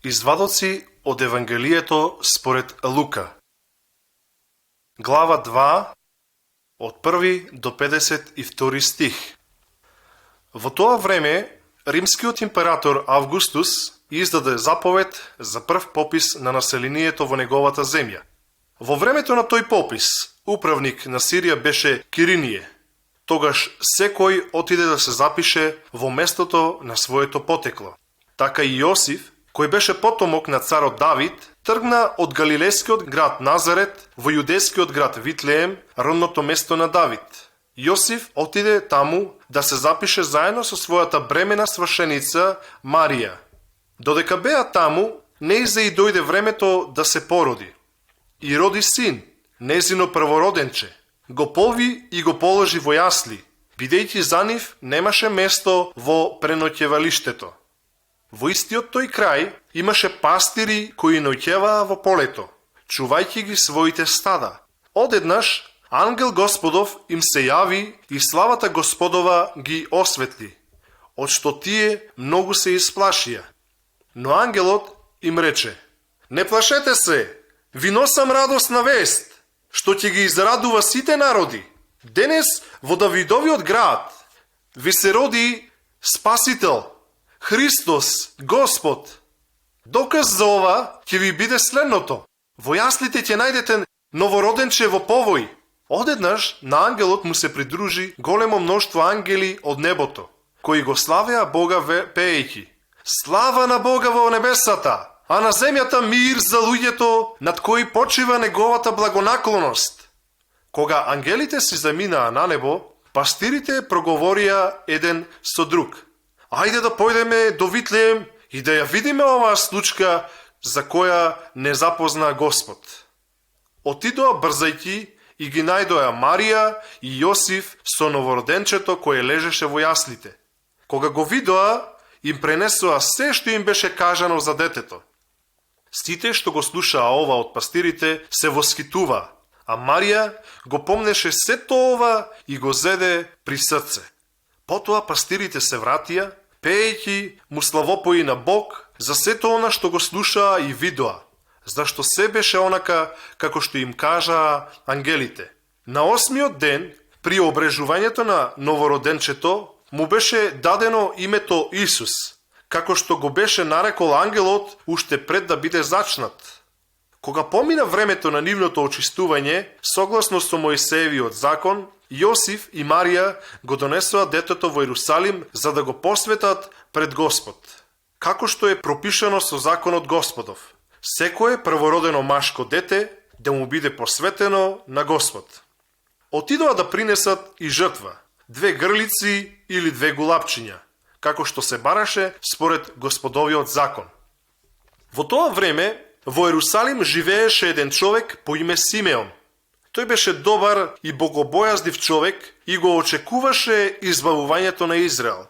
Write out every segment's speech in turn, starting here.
Извадоци од Евангелието според Лука. Глава 2, од 1 до 52 стих. Во тоа време, римскиот император Августус издаде заповед за прв попис на населението во неговата земја. Во времето на тој попис, управник на Сирија беше Кириније. Тогаш секој отиде да се запише во местото на своето потекло. Така и Јосиф, кој беше потомок на царот Давид, тргна од галилејскиот град Назарет во јудејскиот град Витлеем, родното место на Давид. Јосиф отиде таму да се запише заедно со својата бремена свршеница Марија. Додека беа таму, нејзе и дојде времето да се породи. И роди син, незино првороденче. Го пови и го положи во јасли, бидејќи за нив немаше место во преноќевалиштето. Во истиот тој крај имаше пастири кои ноќеваа во полето, чувајќи ги своите стада. Одеднаш ангел Господов им се јави и славата Господова ги осветли, од што тие многу се исплашија. Но ангелот им рече: не плашете се, ви носам радосна вест, што ќе ги израдува сите народи. Денес во Давидовиот град ви се роди Спасител, Христос, Господ. Доказ за ова ќе ви биде следното: во јаслите ќе најдете новороденче во повој. Одеднаш на ангелот му се придружи големо мноштво ангели од небото, кои го славеа Бога пеејќи: слава на Бога во небесата, а на земјата мир за луѓето над кои почива неговата благонаклоност. Кога ангелите си заминаа на небо, пастирите проговорија еден со друг: ајде да појдеме до Витлеем и да ја видиме оваа случка за која не запозна Господ. Отидоа брзајќи и ги најдоа Марија и Јосиф со новороденчето кое лежеше во јаслите. Кога го видоа, им пренесоа се што им беше кажано за детето. Сите што го слушаа ова од пастирите се восхитуваа, а Марија го помнеше сето ова и го зеде при срце. Потоа пастирите се вратија, пеејќи му славопои на Бог за сето она што го слушаа и видоа, зашто се беше онака како што им кажаа ангелите. На 8-миот ден, при обрежувањето на новороденчето, му беше дадено името Исус, како што го беше нарекол ангелот уште пред да биде зачнат. Кога помина времето на нивното очистување, согласно со Мојсеевиот закон, Јосиф и Марија го донесоа детето во Ерусалим за да го посветат пред Господ. Како што е пропишано со законот Господов, секое првородено машко дете да му биде посветено на Господ. Отидоа да принесат и жртва, 2 грлици или 2 гулапчиња, како што се бараше според Господовиот закон. Во тоа време во Ерусалим живееше еден човек по име Симеон. Тој беше добар и богобојазлив човек и го очекуваше избавувањето на Израел.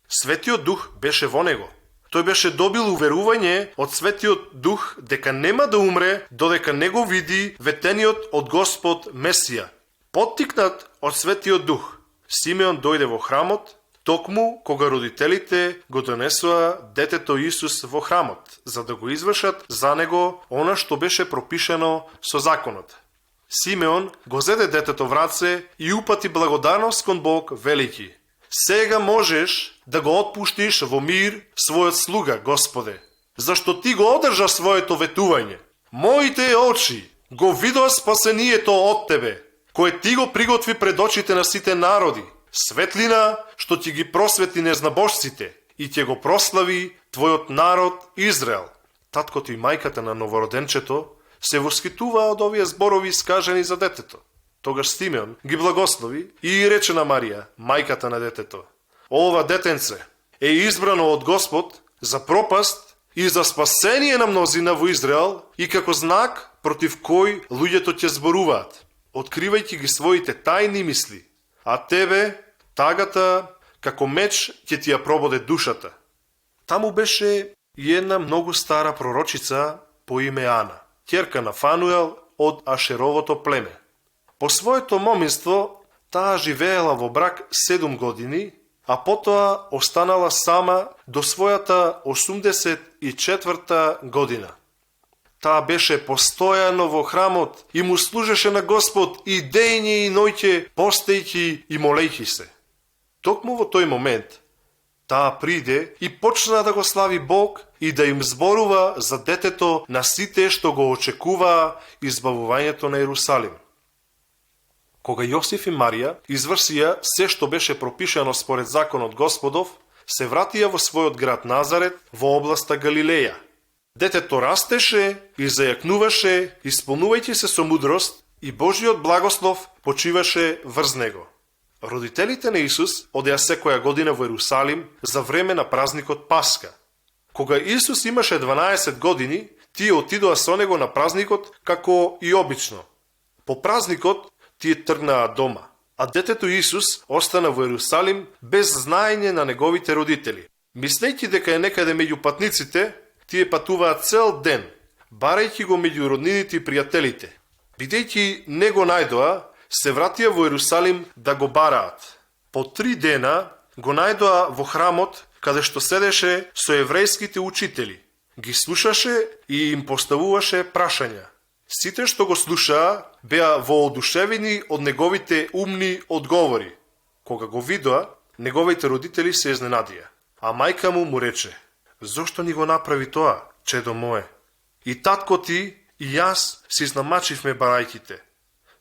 Светиот Дух беше во него. Тој беше добил уверување од Светиот Дух дека нема да умре додека не го види ветениот од Господ Месија. Поттикнат од Светиот Дух, Симеон дојде во храмот, токму кога родителите го донесоа детето Исус во храмот, за да го извршат за него она што беше пропишено со законот. Симеон го зеде детето в раце и упати благодарност кон Бог, велики: сега можеш да го отпуштиш во мир својот слуга, Господе, зашто ти го одржа своето ветување. Моите очи го видоа спасението од тебе, кое ти го приготви пред очите на сите народи, светлина што ти ги просвети незнабожците и ќе го прослави твојот народ Израел. Таткото и мајката на новороденчето се восхитуваа од овие зборови искажани за детето. Тогаш Симеон ги благослови и рече на Марија, мајката на детето: ова детенце е избрано од Господ за пропаст и за спасение на мнозина во Израел и како знак против кој луѓето ќе зборуваат, откривајќи ги своите тајни мисли, а тебе тагата како меч ќе ти ја прободе душата. Таму беше и една многу стара пророчица по име Ана, ќерка на Фануел од Ашеровото племе. По своето моминство таа живеела во брак 7 години, а потоа останала сама до својата 84 година. Таа беше постојано во храмот и му служеше на Господ и дење и ноќе, постејќи и молејќи се. Токму во тој момент, таа приде и почна да го слави Бог и да им зборува за детето на сите што го очекуваа избавувањето на Ерусалим. Кога Јосиф и Марија извршија се што беше пропишано според законот Господов, се вратија во својот град Назарет во областа Галилеја. Детето растеше и зајакнуваше, исполнувајќи се со мудрост, и Божиот благослов почиваше врз него. Родителите на Исус одеа секоја година во Ерусалим за време на празникот Пасха. Кога Исус имаше 12 години, тие отидоа со него на празникот како и обично. По празникот тие тргнаа дома, а детето Исус остана во Ерусалим без знаење на неговите родители. Мислејќи дека е некаде меѓу патниците, тие патуваат цел ден, барајќи го меѓу роднините и пријателите. Бидејќи не го најдоа, се вратија во Ерусалим да го бараат. По 3 дена го најдоа во храмот, каде што седеше со еврејските учители. Ги слушаше и им поставуваше прашања. Сите што го слушаа беа воодушевени од неговите умни одговори. Кога го видоа, неговите родители се изненадија. А мајка му рече: "Зошто ни го направи тоа, чедо мое? И татко ти и јас се изнамачивме барајките."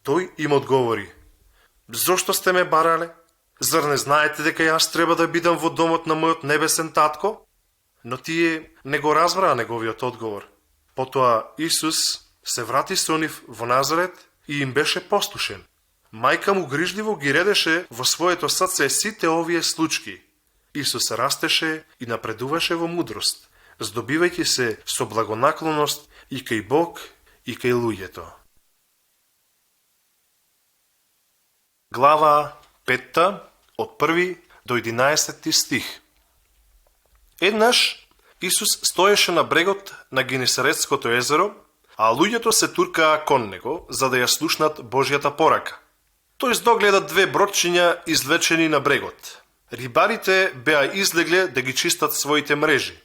Тој им одговори: "Зошто сте ме барале? Зар не знаете дека јас треба да бидам во домот на мојот небесен татко?" Но тие не го разбраа неговиот одговор. Потоа Исус се врати со нив во Назарет и им беше послушен. Мајка му грижливо ги редеше во своето срце сите овие случаи. Исус растеше и напредуваше во мудрост, здобивајќи се со благонаклоност и кај Бог и кај луѓето. Глава 5 од 1 до 11 стих. Еднаш Исус стоеше на брегот на Генесаретското езеро, а луѓето се туркаа кон него, за да ја слушнат Божјата порака. Тој здогледа 2 бродчиња извлечени на брегот. Рибарите беа излегле да ги чистат своите мрежи.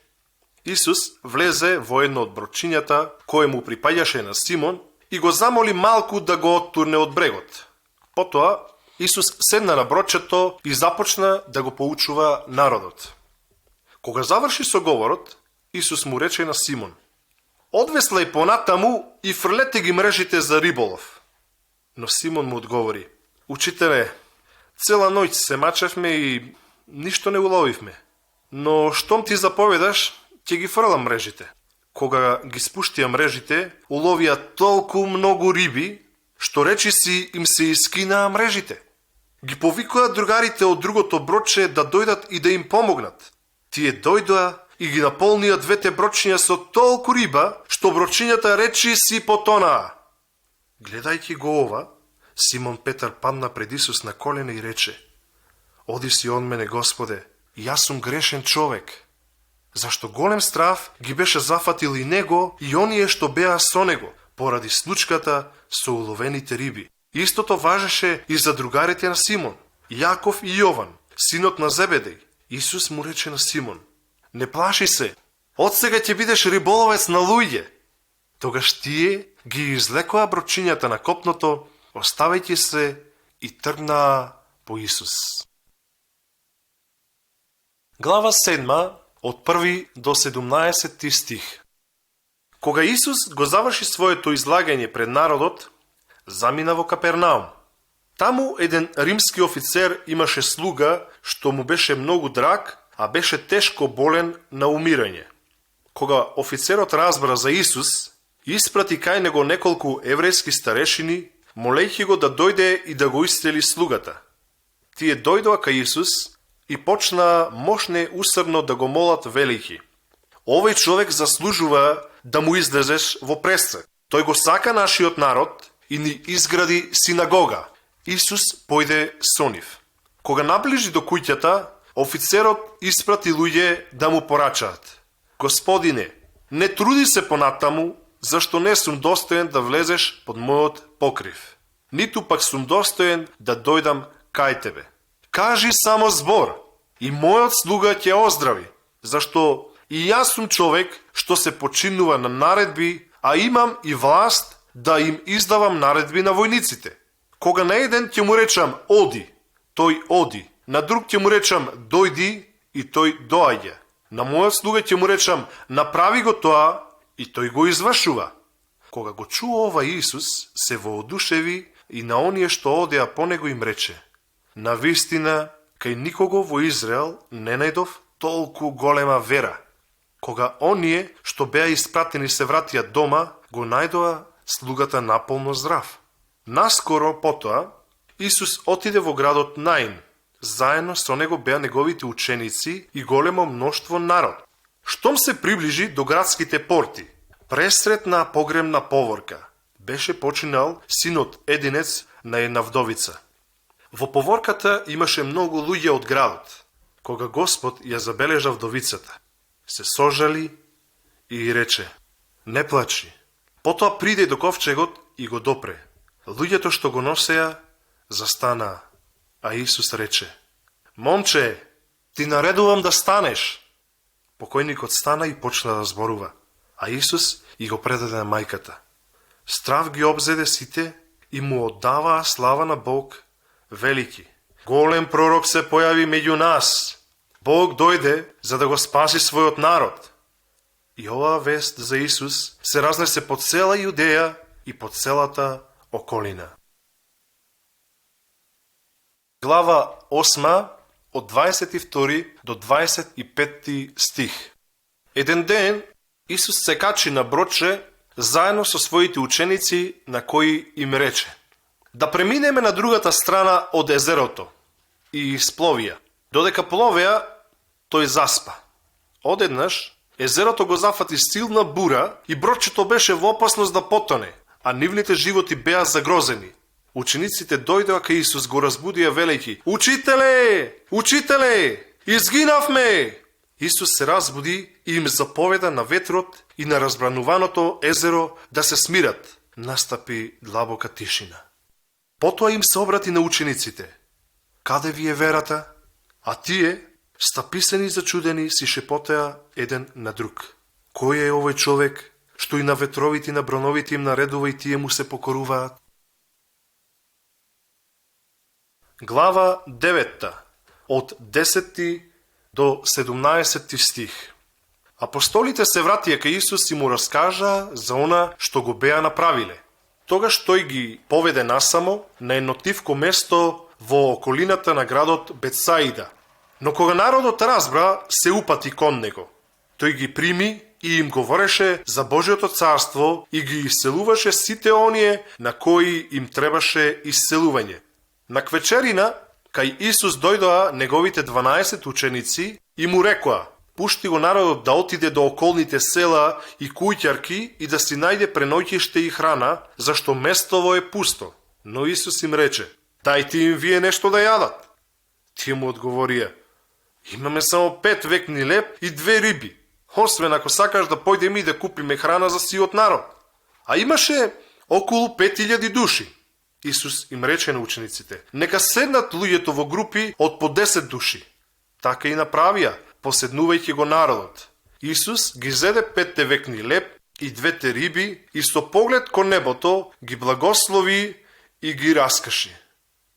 Исус влезе во едно од бродчињата, кое му припаѓаше на Симон, и го замоли малку да го оттурне од брегот. Потоа Исус седна на бродчето и започна да го поучува народот. Кога заврши со говорот, Исус му рече на Симон: "Одвеслај понатаму и фрлете ги мрежите за риболов." Но Симон му одговори: "Учителе, цела ноќ се мачевме и ништо не уловивме. Но штом ти заповедаш, ќе ги фрлам мрежите." Кога ги спуштија мрежите, уловија толку многу риби, што речиси им се искинаа мрежите. Ги повикоа другарите од другото бродче да дојдат и да им помогнат. Тие дојдоа и ги наполнија 2 бродчиња со толку риба, што бродчињата речиси потонаа. Гледајќи го ова, Симон Петар падна пред Исус на колена и рече: "Оди си од мене, Господе, јас сум грешен човек." Зашто голем страв ги беше зафатил и него и оние што беа со него, поради случката со уловените риби. Истото важеше и за другарите на Симон, Јаков и Јован, синот на Зебедеј. Исус му рече на Симон: "Не плаши се, од сега ќе бидеш риболовец на луѓе." Тогаш тие ги излекоа бродчињата на копното, оставајќи се и тргнаа по Исус. Глава 7 од 1 до 17 стих. Кога Исус го заврши своето излагање пред народот, замина во Капернаум. Таму еден римски офицер имаше слуга што му беше многу драг, а беше тешко болен на умирање. Кога офицерот разбра за Исус, испрати кај него неколку еврејски старешини, молејќи го да дојде и да го исцели слугата. Тие дојдоа кај Исус и почнаа мощне усрдно да го молат, велики: "Овој човек заслужува да му излезеш во престраг. Тој го сака нашиот народ и ни изгради синагога." Исус појде со нив. Кога наближи до куќата, офицерот испрати луѓе да му порачаат: "Господине, не труди се понатаму, зашто не сум достоен да влезеш под мојот покрив. Ниту пак сум достоен да дојдам кај тебе. Кажи само збор и мојот слуга ќе оздрави, зашто и јас сум човек што се починува на наредби, а имам и власт да им издавам наредби на војниците. Кога на еден ќе му речам оди, тој оди, на друг ќе му речам дојди и тој доаѓа. На мојот слуга ќе му речам направи го тоа и тој го извршува. Кога го чуо ова Исус, се воодушеви и на оние што одеа по него им рече: навистина, кај никого во Израел не најдов толку голема вера. Кога оние што беа испратени се вратија дома, го најдоа слугата наполно здрав. Наскоро потоа, Исус отиде во градот Наин. Заедно со него беа неговите ученици и големо мноштво народ. Штом се приближи до градските порти, пресретна погремна поворка. Беше починал синот единец на една вдовица. Во поворката имаше многу луѓе од градот. Кога Господ ја забележа вдовицата, се сожали и рече: не плачи. Потоа приде до ковчегот и го допре. Луѓето што го носеа застанаа, а Исус рече: момче, ти наредувам да станеш. Покојникот стана и почна да зборува, а Исус и го предаде на мајката. Страв ги обзеде сите и му оддаваа слава на Бог велики. Голем пророк се појави меѓу нас. Бог дојде за да го спаси својот народ. И оваа вест за Исус се разнесе по цела Јудеја и по целата околина. Глава 8 од 22 до 25 стих. Еден ден Исус се качи на бродче заедно со своите ученици, на кои им рече: да преминеме на другата страна од езерото. И испловија. Додека пловеа, тој заспа. Одеднаш езерото го зафати силна бура и бродчето беше во опасност да потоне, а нивните животи беа загрозени. Учениците дојдоа кај Исус, го разбудија велејќи: учителе! Учителе! Изгинавме! Исус се разбуди и им заповеда на ветрот и на разбрануваното езеро да се смират. Настапи длабока тишина. Потоа им се обрати на учениците: каде ви е верата? А тие, стаписани и зачудени, си шепотеа еден на друг: кој е овој човек, што и на ветровите и на броновите им наредува и тие му се покоруваат? Глава 9 од 10 до 17 стих. Апостолите се вратија кај Исус и му раскажа за она што го беа направиле. Тогаш тој ги поведе насамо на едно тивко место во околината на градот Бетсаида. Но кога народот разбра, се упати кон него. Тој ги прими и им говореше за Божјото царство и ги исцелуваше сите оние на кои им требаше исцелување. На квечерина, кај Исус дојдоа неговите 12 ученици и му рекоа: пушти го народот да отиде до околните села и куќарки и да си најде преноќиште и храна, зашто местово е пусто. Но Исус им рече: дајте им вие нешто да јадат. Тие му одговорија: имаме само 5 векни леб и 2 риби, освен ако сакаш да појдеме и да купиме храна за сиот народ. А имаше околу 5000 души. Исус им рече на учениците: нека седнат луѓето во групи од по 10 души. Така и направија, поседнувајќи го народот. Исус ги зеде 5 векни леб и 2 риби и со поглед кон небото ги благослови и ги раскаши.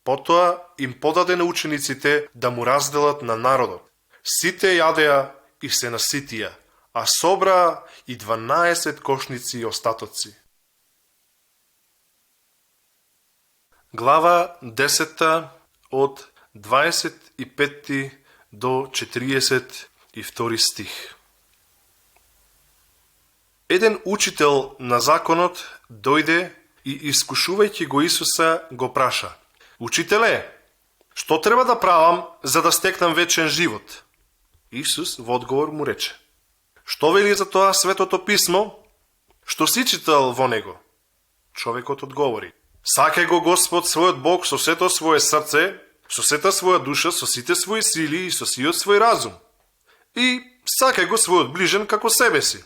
Потоа им подаде на учениците да му разделат на народот. Сите јадеа и се наситија, а собраа и 12 кошници и остатоци. Глава 10 од 25 до 42 стих. Еден учител на законот дојде и искушувајќи го Исуса го праша: учителе, што треба да правам за да стекнам вечен живот? Исус во одговор му рече: што вели за тоа Светото писмо? Што си читал во него? Човекот одговори: сакај го Господ својот Бог со сето свое срце, со сета своја душа, со сите своји сили и со сиот свој разум. И сакај го својот ближен како себе си.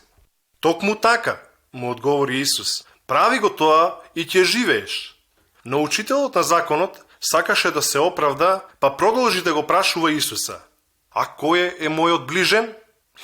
Токму така, му одговори Исус, прави го тоа и ќе живееш. Но учителот на законот сакаше да се оправда, па продолжи да го прашува Исуса: а кој е мојот ближен?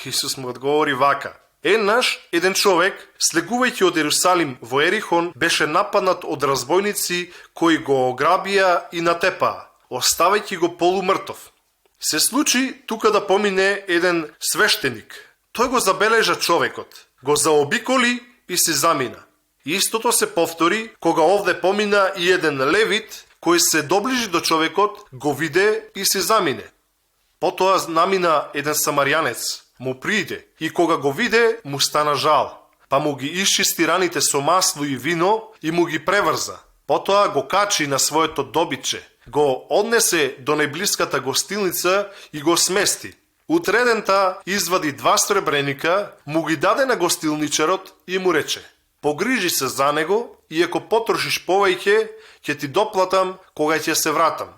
Исус му одговори вака. Еднаш, еден човек, слегувајќи од Ерусалим во Ерихон, беше нападнат од разбойници кои го ограбија и натепаа, оставајќи го полумртов. Се случи тука да помине еден свештеник. Тој го забележа човекот, го заобиколи и се замина. Истото се повтори кога овде помина и еден левит, кој се доближи до човекот, го виде и се замине. Потоа намина еден самарјанец, му прииде и кога го виде, му стана жал, па му ги исчисти раните со масло и вино и му ги преврза. Потоа го качи на своето добитче, го однесе до најблиската гостилница и го смести. Утредента извади 2 сребреника, му ги даде на гостилничарот и му рече: погрижи се за него и ако потрошиш повеќе, ќе ти доплатам кога ќе се вратам.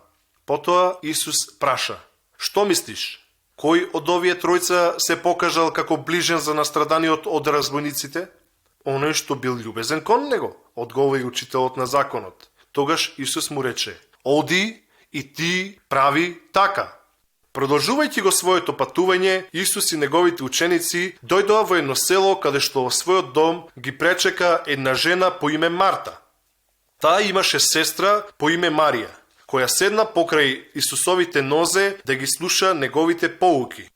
Потоа Исус праша: што мислиш? Кој од овие тројца се покажал како ближен за настраданиот од разбойниците? Оној што бил љубезен кон него, одговори учителот на законот. Тогаш Исус му рече: оди и ти прави така. Продолжувајќи го своето патување, Исус и неговите ученици дојдоа во едно село каде што во својот дом ги пречека една жена по име Марта. Таа имаше сестра по име Марија, која седна покрај Исусовите нозе да ги слуша неговите поуки.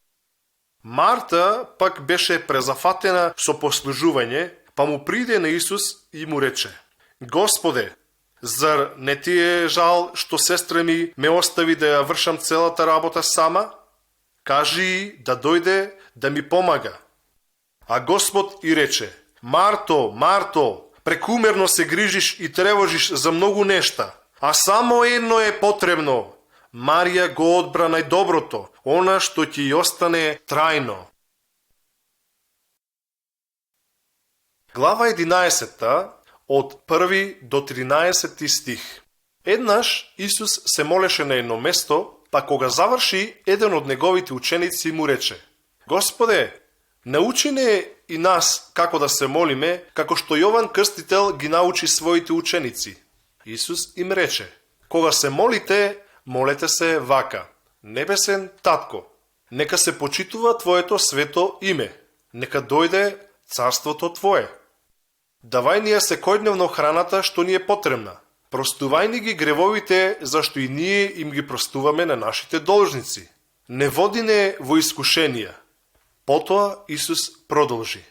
Марта пак беше презафатена со послужување, па му приде на Исус и му рече: Господе, зар не ти е жал што сестра ми ме остави да ја вршам целата работа сама? Кажи да дојде да ми помага. А Господ и рече: Марто, Марто, прекумерно се грижиш и тревожиш за многу нешта, а само едно е потребно. Марија го одбра најдоброто, она што ќе ја остане трајно. Глава 11 од 1 до 13 стих. Еднаш Исус се молеше на едно место, па кога заврши, еден од неговите ученици му рече: Господе, научи не и нас како да се молиме, како што Јован Крстител ги научи своите ученици. Исус им рече: кога се молите, молете се вака: Небесен Татко, нека се почитува Твоето свето име, нека дојде царството Твое. Давај ни ја секојдневно храната што ни е потребна. Простувај ни ги гревовите, зашто и ние им ги простуваме на нашите должници. Не води не во искушенија. Потоа Исус продолжи: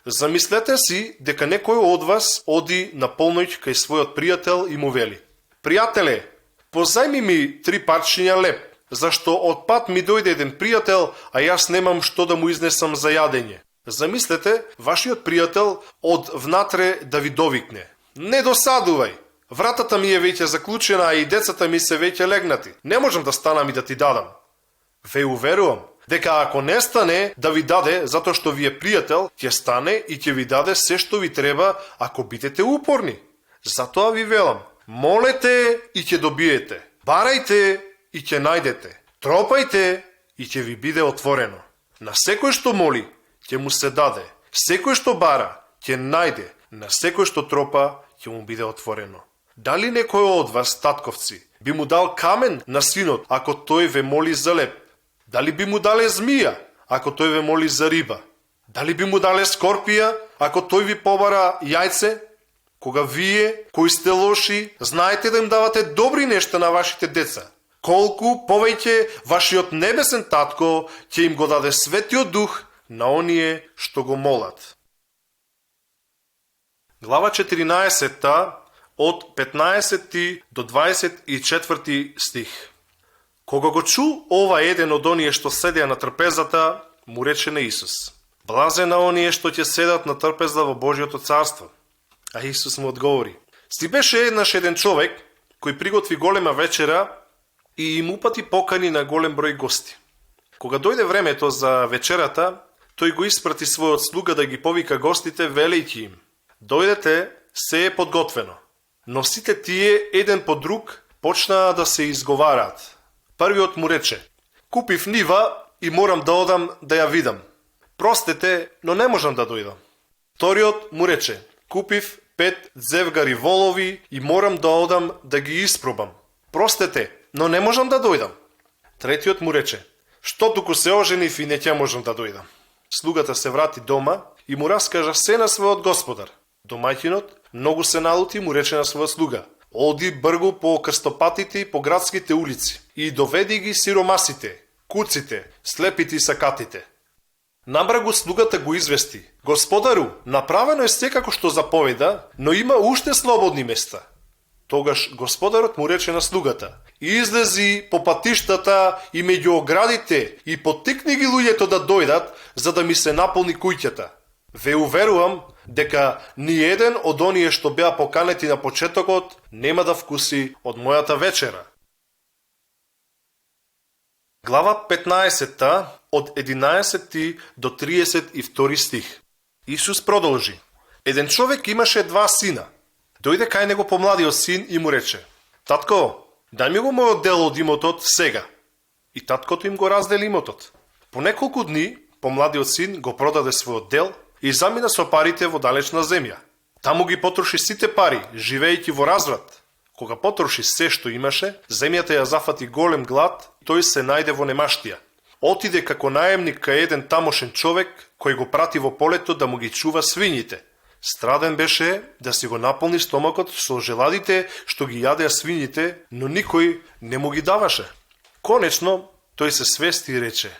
Замислете си дека некој од вас оди на полноќ кај својот пријател и му вели: Пријателе, позајми ми 3 парчиња леп, зашто од пат ми дојде еден пријател, а јас немам што да му изнесам за јадење. Замислете, вашиот пријател од внатре да ви довикне: Не досадувај, вратата ми е веќе заклучена, а и децата ми се веќе легнати. Не можам да станам и да ти дадам. Ве уверувам дека ако не стане да ви даде затоа што ви е пријател, ќе стане и ќе ви даде се што ви треба ако бидете упорни. Затоа ви велам: молете и ќе добиете, барајте и ќе најдете, тропајте и ќе ви биде отворено. На секој што моли, ќе му се даде, секој што бара, ќе најде, на секој што тропа, ќе му биде отворено. Дали некој од вас, татковци, би му дал камен на синот ако тој ве моли за леб? Дали би му дале змија ако тој ве моли за риба? Дали би му дале скорпија ако тој ви побара јајце? Кога вие, кои сте лоши, знаете да им давате добри нешта на вашите деца, колку повеќе вашиот небесен татко ќе им го даде Светиот Дух на оние што го молат. Глава 14 од 15 до 24 стих. Кога го чу ова еден од оние што седеа на трпезата, му рече на Исус: Блазен на оние што ќе седат на трпеза во Божјото царство. А Исус му одговори: Си беше еднаш еден човек кој приготви голема вечера и им упати покани на голем број гости. Кога дојде времето за вечерата, тој го испрати својот слуга да ги повика гостите, велејќи им: Дојдете, се е подготвено. Но сите тие еден по друг почнаа да се изговараат. Првиот му рече: Купив нива и морам да одам да ја видам. Простете, но не можам да дојдам. Вториот му рече: Купив 5 зевгари волови и морам да одам да ги испробам. Простете, но не можам да дојдам. Третиот му рече: Што туку се оженив и не ќе можам да дојдам. Слугата се врати дома и му раскажа се на својот господар. Домаќинот многу се налути и му рече на својот слуга: оди бргу по крстопатите и по градските улици и доведи ги сиромасите, куците, слепите и сакатите. Набргу слугата го извести: господару, направено е секако што заповеда, но има уште слободни места. Тогаш господарот му рече на слугата: излези по патиштата и меѓу оградите и поттикни ги луѓето да дојдат, за да ми се наполни куќата. Ве уверувам дека ни еден од оние што беа поканети на почетокот нема да вкуси од мојата вечера. Глава 15 од 11 до 32 стих. Исус продолжи: еден човек имаше 2 сина. Дојде кај него помладиот син и му рече: татко, дај ми го мојот дел од имотот сега. И таткото им го раздели имотот. По неколку дни помладиот син го продаде својот дел и замина со парите во далечна земја. Таму ги потроши сите пари, живеејќи во разврат. Кога потроши се што имаше, земјата ја зафати голем глад и тој се најде во немаштија. Отиде како наемник кај еден тамошен човек кој го прати во полето да му ги чува свињите. Страден беше да си го наполни стомакот со желадите што ги јадеа свињите, но никој не му ги даваше. Конечно, тој се свести и рече: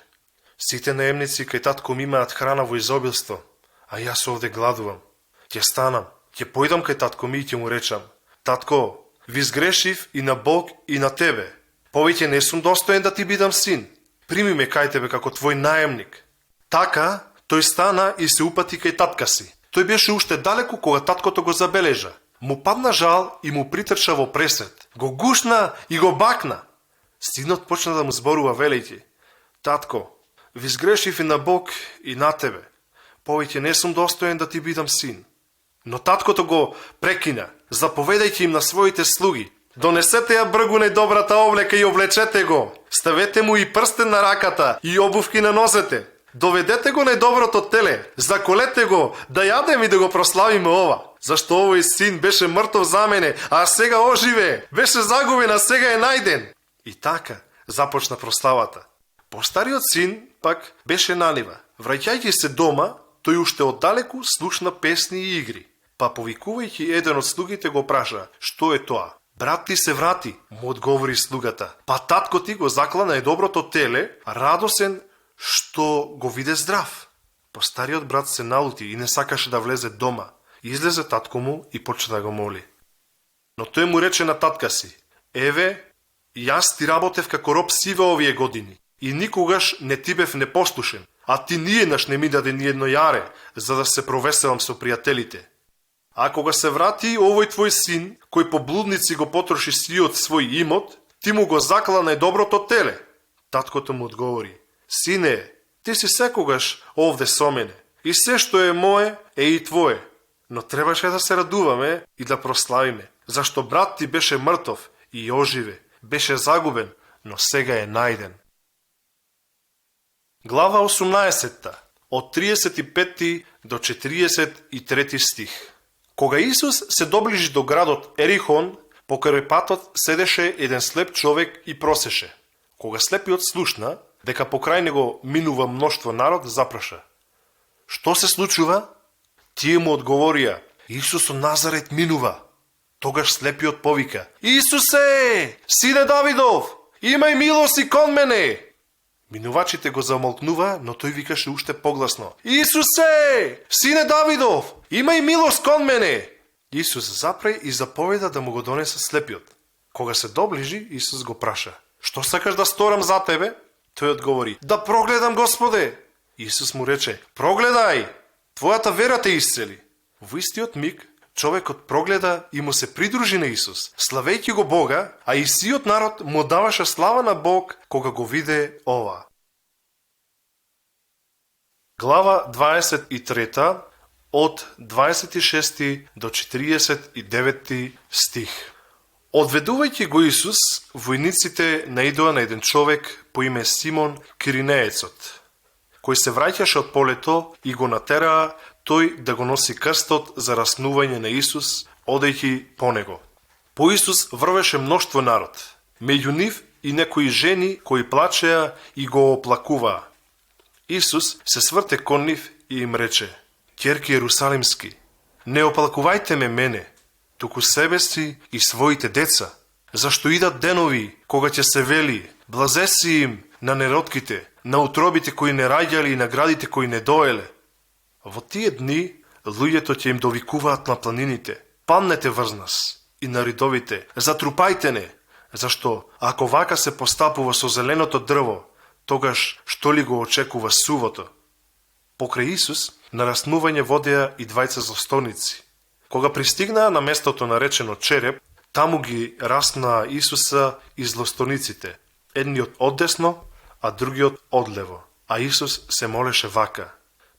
сите наемници кај татко ми имаат храна во изобилство, а јас овде гладувам. Ќе станам, ќе појдам кај татко ми и ќе му речам: татко, ви сгрешив и на Бог и на тебе. Повеќе не сум достоен да ти бидам син. Прими ме кај тебе како твој наемник. Така, тој стана и се упати кај татка си. Тој беше уште далеку кога таткото го забележа. Му падна жал и му притрча во пресет. Го гушна и го бакна. Синот почна да му зборува велејќи: татко, ви сгрешив и на Бог и на тебе. Повеќе не сум достоен да ти бидам син. Но таткото го прекина, заповедајќи им на своите слуги: донесете ја бргу најдобрата облека и облечете го. Ставете му и прстен на раката и обувки на нозете. Доведете го најдоброто теле, заколете го, да јадем и да го прославиме ова. Зашто овој син беше мртов за мене, а сега оживе, беше загубен, а сега е најден. И така започна прославата. Постариот син пак беше на нива. Враќајќи се дома, тој уште оддалеку слушна песни и игри. Па повикувајќи еден од слугите го праша: што е тоа? Брат ти се врати, му одговори слугата. Па татко ти го закла најдоброто теле, радосен што го виде здрав. Постариот брат се налути и не сакаше да влезе дома. Излезе татко му и почна да го моли. Но тој му рече на татка си: еве, јас ти работев како роб сиве овие години и никогаш не ти бев непослушен, а ти ниеднаш не ми даде ниедно јаре, за да се провеселам со пријателите. А кога се врати овој твој син, кој по блудници го потроши сиот свој имот, ти му го закла најдоброто теле. Таткото му одговори: сине, ти си секогаш овде со мене и се што е мое е и твое. Но требаше да се радуваме и да прославиме, зашто брат ти беше мртов и оживе, беше загубен, но сега е најден. Глава 18 од 35 до 43 стих. Кога Исус се доближи до градот Ерихон, покрај патот седеше еден слеп човек и просеше. Кога слепиот слушна дека покрај него минува мноштво народ, запраша: што се случува? Тие му одговорија: Исус од Назарет минува. Тогаш слепиот повика: Исусе, сине Давидов, имај милост и кон мене. Минувачите го замолкнува, но тој викаше уште погласно: Исусе, сине Давидов, имај милост кон мене. Исус запре и заповеда да му го донесе слепиот. Кога се доближи, Исус го праша: што сакаш да сторам за тебе? Тој одговори: да прогледам, Господе. Исус му рече: прогледај, твојата вера те исцели. Во истиот миг човекот прогледа и му се придружи на Исус, славејќи го Бога, а и сиот народ му даваше слава на Бог кога го виде ова. Глава 23 од 26 до 49 стих. Одведувајќи го Исус, војниците наидоа на еден човек по име Симон Киринеецот, кој се враќаше од полето и го натераа тој да го носи крстот за раснување на Исус, одејќи по него. По Исус врвеше мноштво народ, меѓу нив и некои жени кои плачеа и го оплакуваа. Исус се сврте кон нив и им рече: Ќерки Јерусалимски, не оплакувајте мене, туку себе си и своите деца, зашто идат денови кога ќе се вели: блазеси им на неротките, на утробите кои не раѓале и на градите кои не доеле. Во тие дни луѓето ќе им довикуваат на планините: паднете врз нас, и на ридовите: затрупајте не, зашто ако вака се постапува со зеленото дрво, тогаш што ли го очекува сувото? Покрај Исус нараснување водеа и двајца злостовници. Кога пристигнаа на местото наречено Череп, таму ги раснаа Исуса и злостовниците, едниот оддесно, а другиот одлево. А Исус се молеше вака: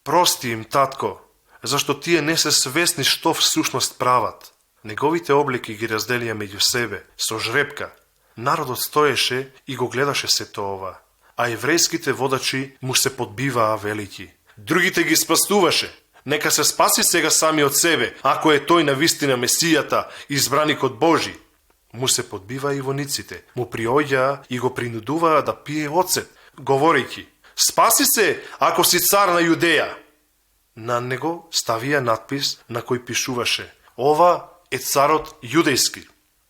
прости им, татко, зашто тие не се свесни што всушност прават. Неговите облеки ги разделија меѓу себе со жребка. Народот стоеше и го гледаше сето ова, а еврејските водачи му се подбиваа велики: другите ги спасуваше, нека се спаси сега сами од себе, ако е тој навистина Месијата, избраникот Божи. Му се подбиваа и вониците, му приоѓаа и го принудуваа да пие оцет, говорејќи: спаси се, ако си цар на Јудеја. На него ставија надпис на кој пишуваше: ова е царот јудејски.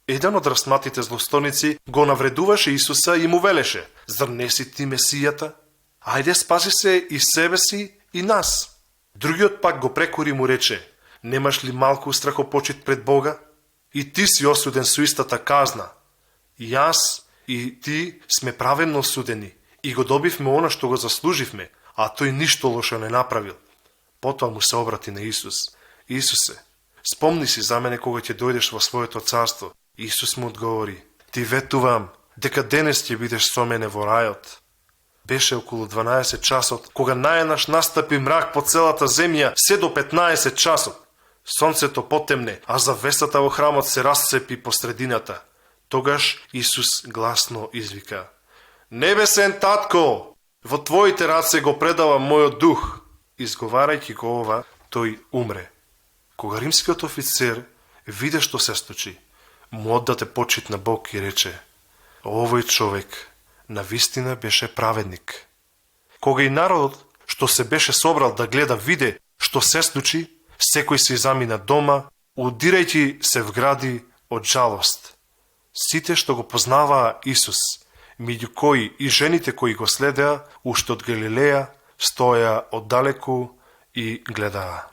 Еден од раснатите злостовници го навредуваше Исуса и му велеше: зар не си ти Месијата? Ајде, спаси се и себе си и нас. Другиот пак го прекори и му рече: немаш ли малку страхопочит пред Бога? И ти си осуден со истата казна. И јас и ти сме праведно осудени и го добивме она што го заслуживме, а тој ништо лошо не направил. Потоа му се обрати на Исус: Исусе, спомни си за мене кога ќе дојдеш во своето царство. Исус му одговори: ти ветувам дека денес ќе бидеш со мене во рајот. Беше околу 12 часот, кога најнаш настапи мрак по целата земја, се до 15 часот. Сонцето потемне, а завесата во храмот се расцепи по средината. Тогаш Исус гласно извика: небесен татко, во твоите раце го предавам мојот дух. Изговарајќи го ова, тој умре. Кога римскиот офицер виде што се случи, му оддаде почит на Бог и рече: овој човек навистина беше праведник. Кога и народот што се беше собрал да гледа виде што се случи, секој се замина дома, удирајќи се вгради од жалост. Сите што го познаваа Исус, меѓу кои и жените кои го следеа уште од Галилеја, стоја оддалеку и гледаа.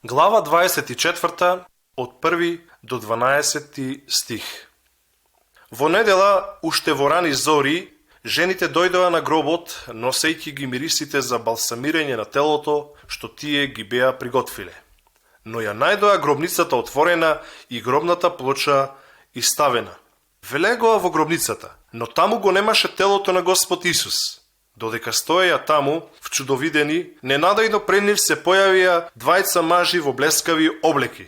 Глава 24 од 1 до 12 стих. Во недела, уште во рани зори, жените дојдоа на гробот, носејќи ги мирисите за балсамирање на телото, што тие ги беа приготвиле. Но ја најдоа гробницата отворена и гробната плоча иставена. Влегоа во гробницата, но таму го немаше телото на Господ Исус. Додека стоеја таму, вчудовидени, ненадејно пред нив се појавија двајца мажи во блескави облеки.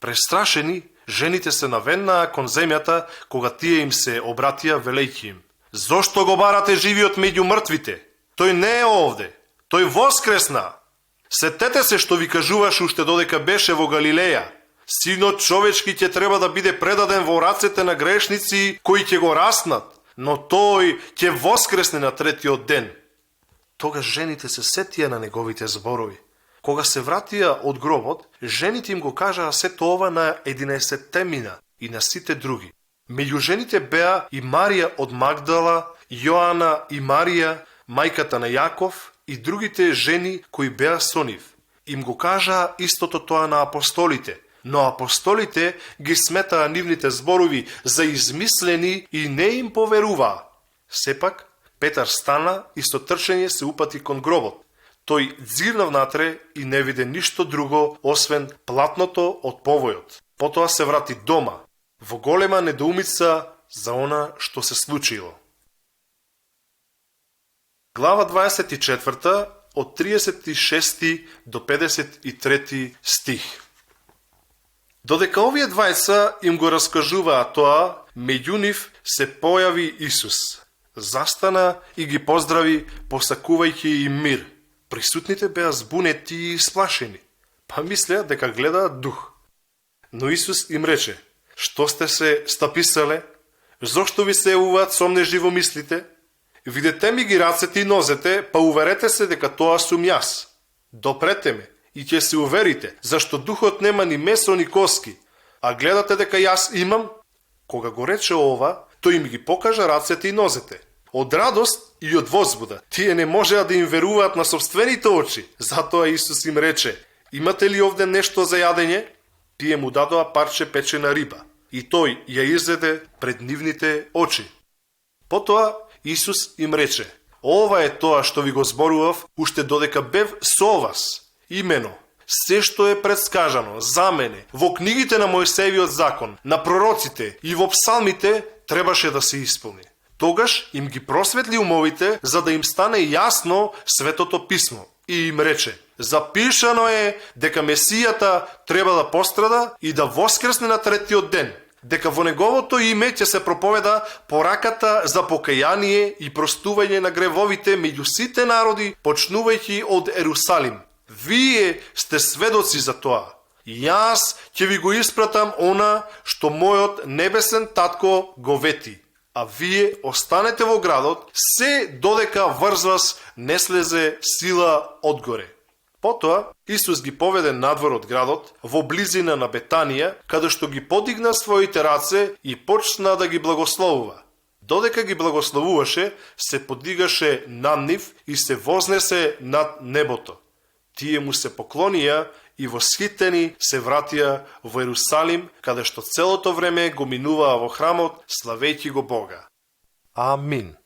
Престрашени, жените се наведнаа кон земјата, кога тие им се обратија велејќи им: зошто го барате живиот меѓу мртвите? Тој не е овде, тој воскресна. Сетете се што ви кажуваш уште додека беше во Галилеја. Синот човечки ќе треба да биде предаден во рацете на грешници кои ќе го раснат, но тој ќе воскресне на третиот ден. Тогаш жените се сетија на неговите зборови. Кога се вратија од гробот, жените им го кажаа сето ова на 11 мина и на сите други. Меѓу жените беа и Марија од Магдала, Јоана и Марија, мајката на Јаков, и другите жени кои беа со нив. Им го кажаа истото тоа на апостолите, но апостолите ги сметаа нивните зборови за измислени и не им поверуваа. Сепак, Петар стана и со трчање се упати кон гробот. Тој дзирна внатре и не виде ништо друго, освен платното од повојот. Потоа се врати дома, во голема недоумица за она што се случило. Глава 24 од 36 до 53 стих. Додека овие двајца им го раскажуваа тоа, меѓу нив се појави Исус. Застана и ги поздрави, посакувајќи им мир. Присутните беа збунети и исплашени, па мислеа дека гледаат дух. Но Исус им рече: што сте се стаписеле? Зошто ви се јавуваат сомнежи во мислите? Видете ми ги рацете и нозете, па уверете се дека тоа сум јас. Допрете ме и ќе се уверите, зашто духот нема ни месо ни коски, а гледате дека јас имам? Кога го рече ова, тој им ги покажа рацете и нозете. Од радост и од возбуда, тие не можеа да им веруваат на собствените очи. Затоа Исус им рече: имате ли овде нешто за јадење? Тие му дадоа парче печена риба и тој ја изеде пред нивните очи. Потоа Исус им рече: ова е тоа што ви го зборував уште додека бев со вас. Имено, се што е предскажано за мене во книгите на Мојсеевиот закон, на пророците и во псалмите требаше да се исполни. Тогаш им ги просветли умовите за да им стане јасно Светото писмо и им рече: запишано е дека Месијата треба да пострада и да воскресне на третиот ден, дека во неговото име ќе се проповеда пораката за покаяние и простување на гревовите меѓу сите народи, почнувајќи од Ерусалим. Вие сте сведоци за тоа. Јас ќе ви го испратам она што мојот небесен татко го вети, а вие останете во градот се додека врз вас не слезе сила одгоре. Потоа Исус ги поведе надвор од градот, во близина на Бетанија, каде што ги подигна своите раце и почна да ги благословува. Додека ги благословуваше, се подигаше над нив и се вознесе над небото. Тие му се поклонија и восхитени се вратија во Ерусалим, каде што целото време го минуваа во храмот, славејќи го Бога. Амин.